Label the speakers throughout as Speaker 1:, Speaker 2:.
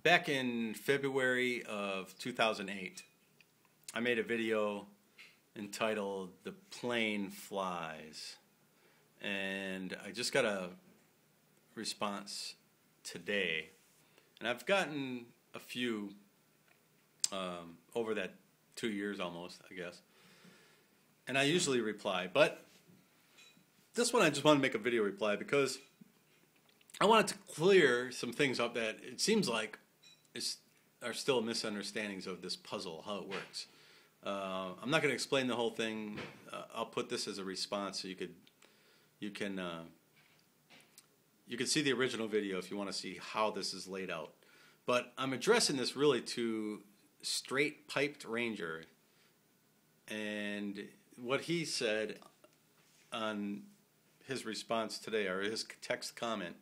Speaker 1: Back in February of 2008, I made a video entitled "The Plane Flies," and I just got a response today, and I've gotten a few over that 2 years almost, I guess, and I usually reply, but this one I just want to make a video reply because I wanted to clear some things up that it seems like are still misunderstandings of this puzzle, how it works. I'm not going to explain the whole thing. I'll put this as a response so you can see the original video if you want to see how this is laid out. But I'm addressing this really to Straight Piped Ranger, and what he said on his response today, or his text comment,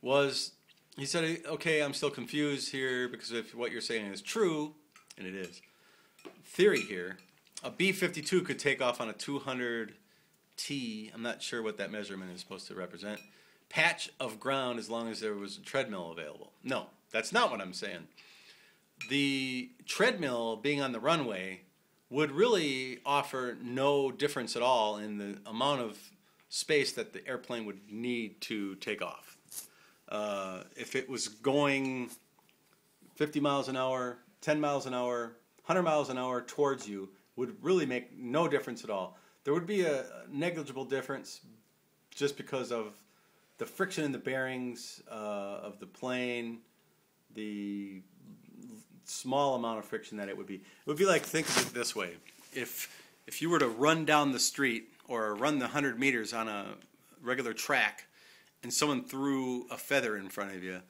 Speaker 1: was he said, okay, I'm still confused here because if what you're saying is true, and it is, theory here, a B-52 could take off on a 200T, I'm not sure what that measurement is supposed to represent, patch of ground as long as there was a treadmill available. No, that's not what I'm saying. The treadmill being on the runway would really offer no difference at all in the amount of space that the airplane would need to take off. If it was going 50 miles an hour, 10 miles an hour, 100 miles an hour towards you, would really make no difference at all. There would be a negligible difference just because of the friction in the bearings of the plane, the small amount of friction that it would be. It would be like, think of it this way. If you were to run down the street or run the 100 meters on a regular track and someone threw a feather in front of you,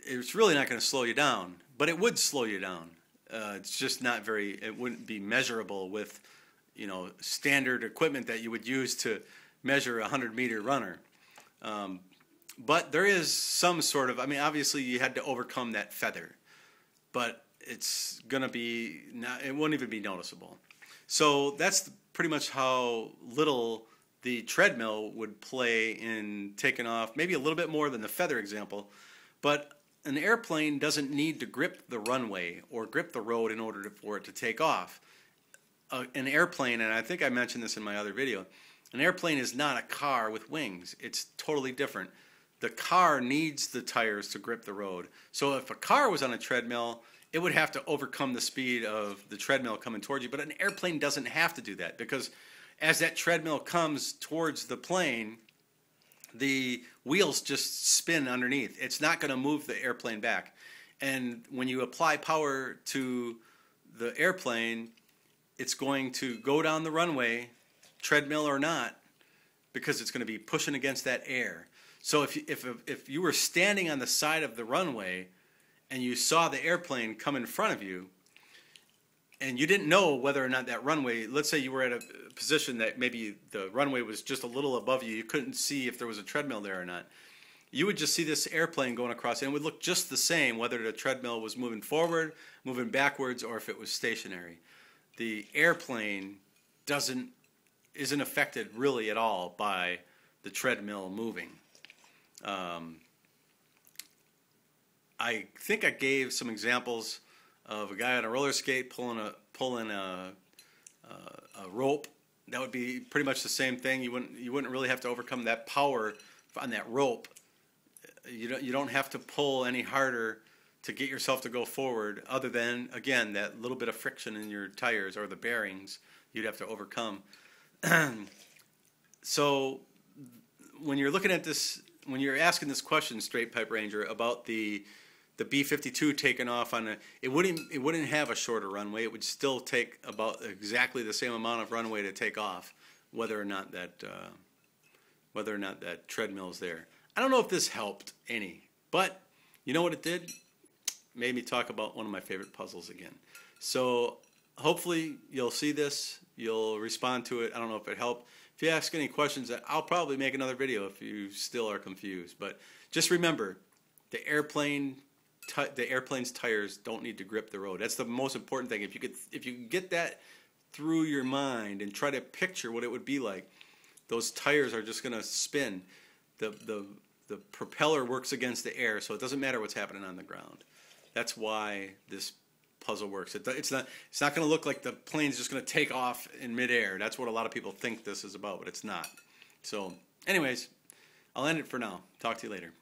Speaker 1: it's really not going to slow you down, but it would slow you down. It's just not very, it wouldn't be measurable with, standard equipment that you would use to measure a 100-meter runner. But there is some sort of, obviously you had to overcome that feather, but it's going to be, it won't even be noticeable. So that's pretty much how little the treadmill would play in taking off, maybe a little bit more than the feather example, but an airplane doesn't need to grip the runway or grip the road in order for it to take off. An airplane, and I think I mentioned this in my other video, an airplane is not a car with wings. It's totally different. The car needs the tires to grip the road. So if a car was on a treadmill, it would have to overcome the speed of the treadmill coming towards you, but an airplane doesn't have to do that because as that treadmill comes towards the plane, the wheels just spin underneath. It's not going to move the airplane back. And when you apply power to the airplane, it's going to go down the runway, treadmill or not, because it's going to be pushing against that air. So if you were standing on the side of the runway and you saw the airplane come in front of you, and you didn't know whether or not that runway, let's say you were at a position that maybe the runway was just a little above you, you couldn't see if there was a treadmill there or not. You would just see this airplane going across, and it would look just the same whether the treadmill was moving forward, moving backwards, or if it was stationary. The airplane isn't affected really at all by the treadmill moving. I think I gave some examples of a guy on a roller skate pulling a rope. That would be pretty much the same thing. You wouldn't really have to overcome that power on that rope. You don't have to pull any harder to get yourself to go forward, other than, again, that little bit of friction in your tires or the bearings you'd have to overcome. So when you're looking at this, when you're asking this question, Straight Pipe Ranger, about the B-52 taking off on it wouldn't have a shorter runway. It would still take about exactly the same amount of runway to take off, whether or not that treadmill's there. I don't know if this helped any, but you know what it did? Made me talk about one of my favorite puzzles again. So hopefully you'll see this, you'll respond to it. I don't know if it helped. If you ask any questions, I'll probably make another video if you still are confused. But just remember, the airplane's tires don't need to grip the road. That's the most important thing. If you can get that through your mind and try to picture what it would be like, those tires are just going to spin. The the propeller works against the air, so it doesn't matter what's happening on the ground. That's why this puzzle works. It's not going to look like the plane's just going to take off in midair. That's what a lot of people think this is about, but it's not. So, anyways, I'll end it for now. Talk to you later.